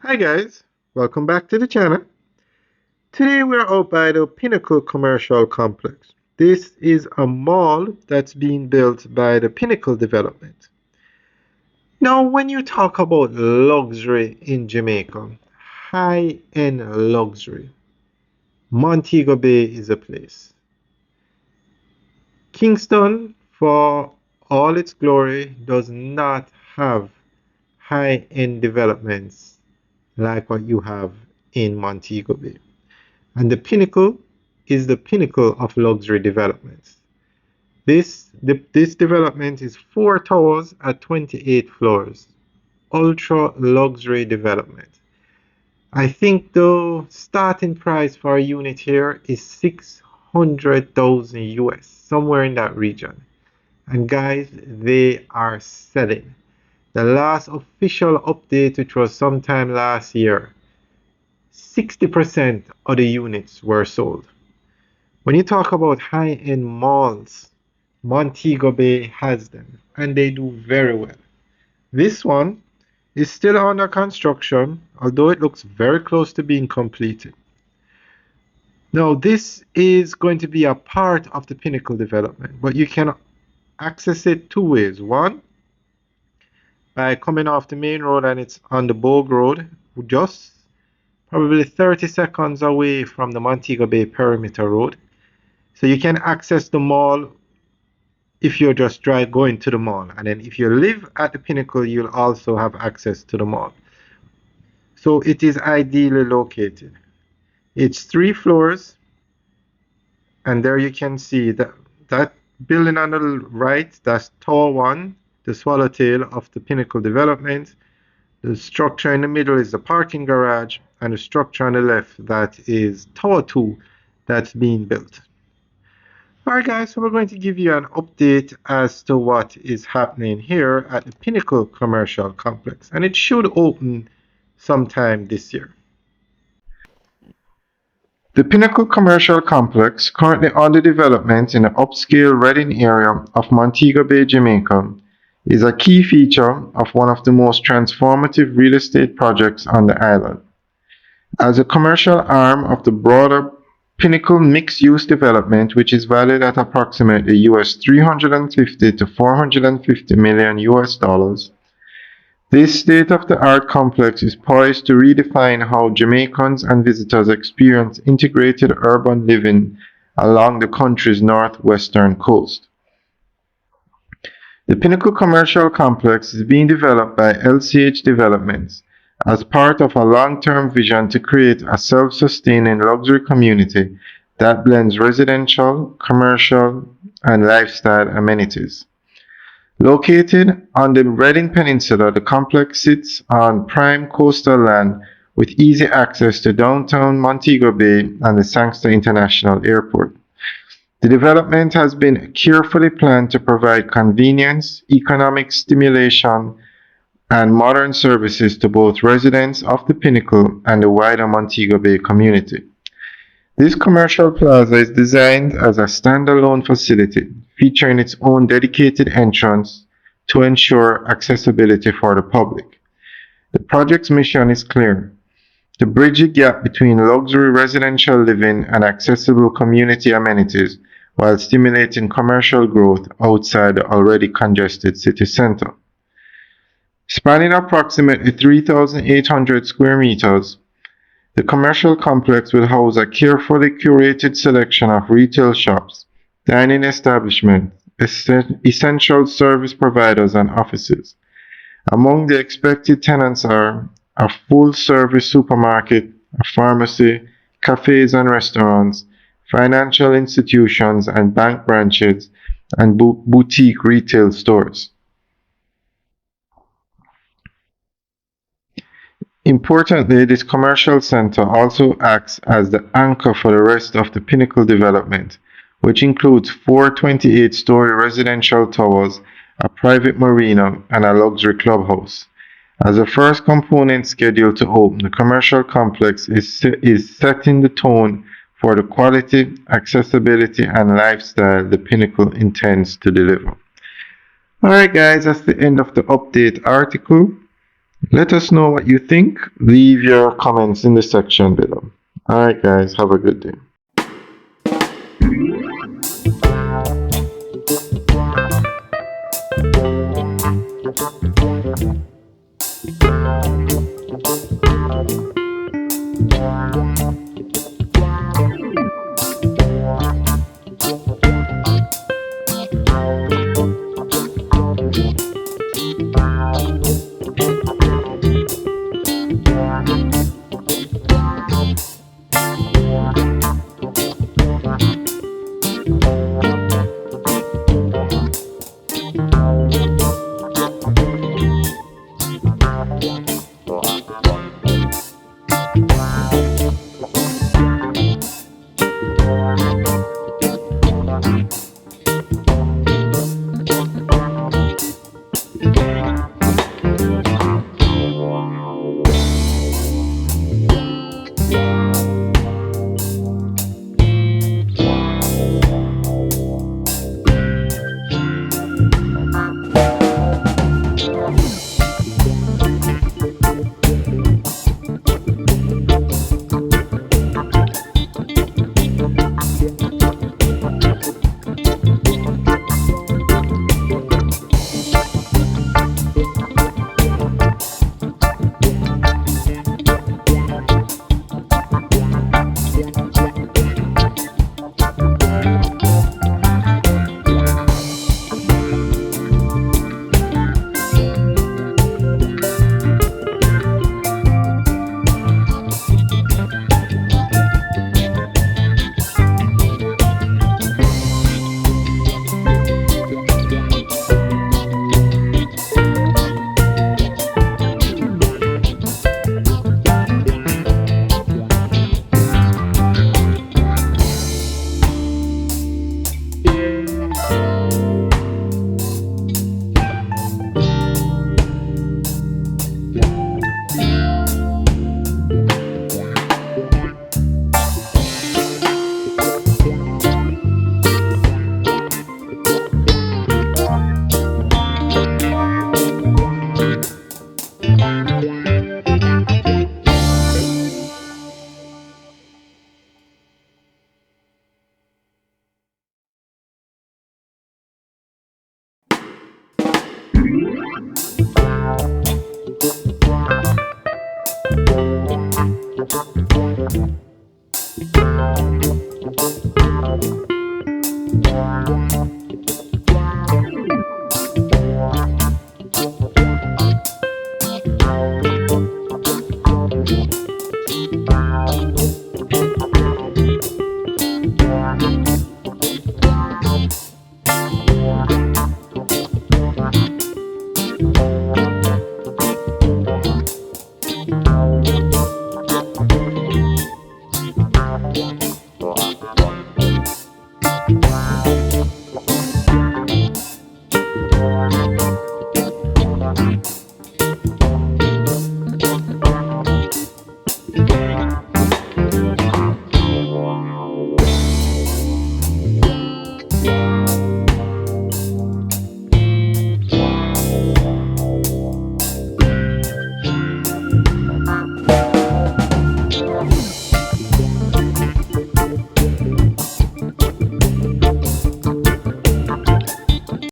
Hi guys, welcome back to the channel. Today we're out by the Pinnacle Commercial Complex. This is a mall that's being built by the Pinnacle Development. Now when you talk about luxury in Jamaica, high-end luxury, Montego Bay is a place. Kingston, for all its glory, does not have high-end developments like what you have in Montego Bay. And the Pinnacle is the pinnacle of luxury developments. This development is 4 towers at 28 floors. Ultra luxury development. I think the starting price for a unit here is 600,000 US, somewhere in that region. And guys, they are selling. The last official update, which was sometime last year, 60% of the units were sold. When you talk about high-end malls, Montego Bay has them, and they do very well. This one is still under construction, although it looks very close to being completed. Now, this is going to be a part of the Pinnacle development, but you can access it two ways. One, by coming off the main road, and it's on the Bogue Road, just probably 30 seconds away from the Montego Bay Perimeter Road. So you can access the mall if you're just going to the mall. And then if you live at the Pinnacle, you'll also have access to the mall. So it is ideally located. It's 3 floors. And there you can see that building on the right, that's Tower 1, the swallowtail of the Pinnacle development. The structure in the middle is the parking garage, and the structure on the left, that is Tower 2, that's being built. Alright guys, so we're going to give you an update as to what is happening here at the Pinnacle Commercial Complex, and it should open sometime this year. The Pinnacle Commercial Complex, currently under development in the upscale Reading area of Montego Bay, Jamaica, is a key feature of one of the most transformative real estate projects on the island. As a commercial arm of the broader Pinnacle mixed-use development, which is valued at approximately US 350 to 450 million US dollars, this state-of-the-art complex is poised to redefine how Jamaicans and visitors experience integrated urban living along the country's northwestern coast. The Pinnacle Commercial Complex is being developed by LCH Developments as part of a long-term vision to create a self-sustaining luxury community that blends residential, commercial, and lifestyle amenities. Located on the Reading Peninsula, the complex sits on prime coastal land with easy access to downtown Montego Bay and the Sangster International Airport. The development has been carefully planned to provide convenience, economic stimulation, and modern services to both residents of the Pinnacle and the wider Montego Bay community. This commercial plaza is designed as a standalone facility, featuring its own dedicated entrance to ensure accessibility for the public. The project's mission is clear: to bridge the gap between luxury residential living and accessible community amenities while stimulating commercial growth outside the already congested city center. Spanning approximately 3,800 square meters, the commercial complex will house a carefully curated selection of retail shops, dining establishments, essential service providers, and offices. Among the expected tenants are a full-service supermarket, a pharmacy, cafes and restaurants, financial institutions and bank branches, and boutique retail stores. Importantly, this commercial center also acts as the anchor for the rest of the Pinnacle development, which includes 4 28-story residential towers, a private marina, and a luxury clubhouse. As the first component scheduled to open, the commercial complex is setting the tone for the quality, accessibility, and lifestyle the Pinnacle intends to deliver. Alright guys, that's the end of the update article. Let us know what you think. Leave your comments in the section below. Alright, guys, have a good day.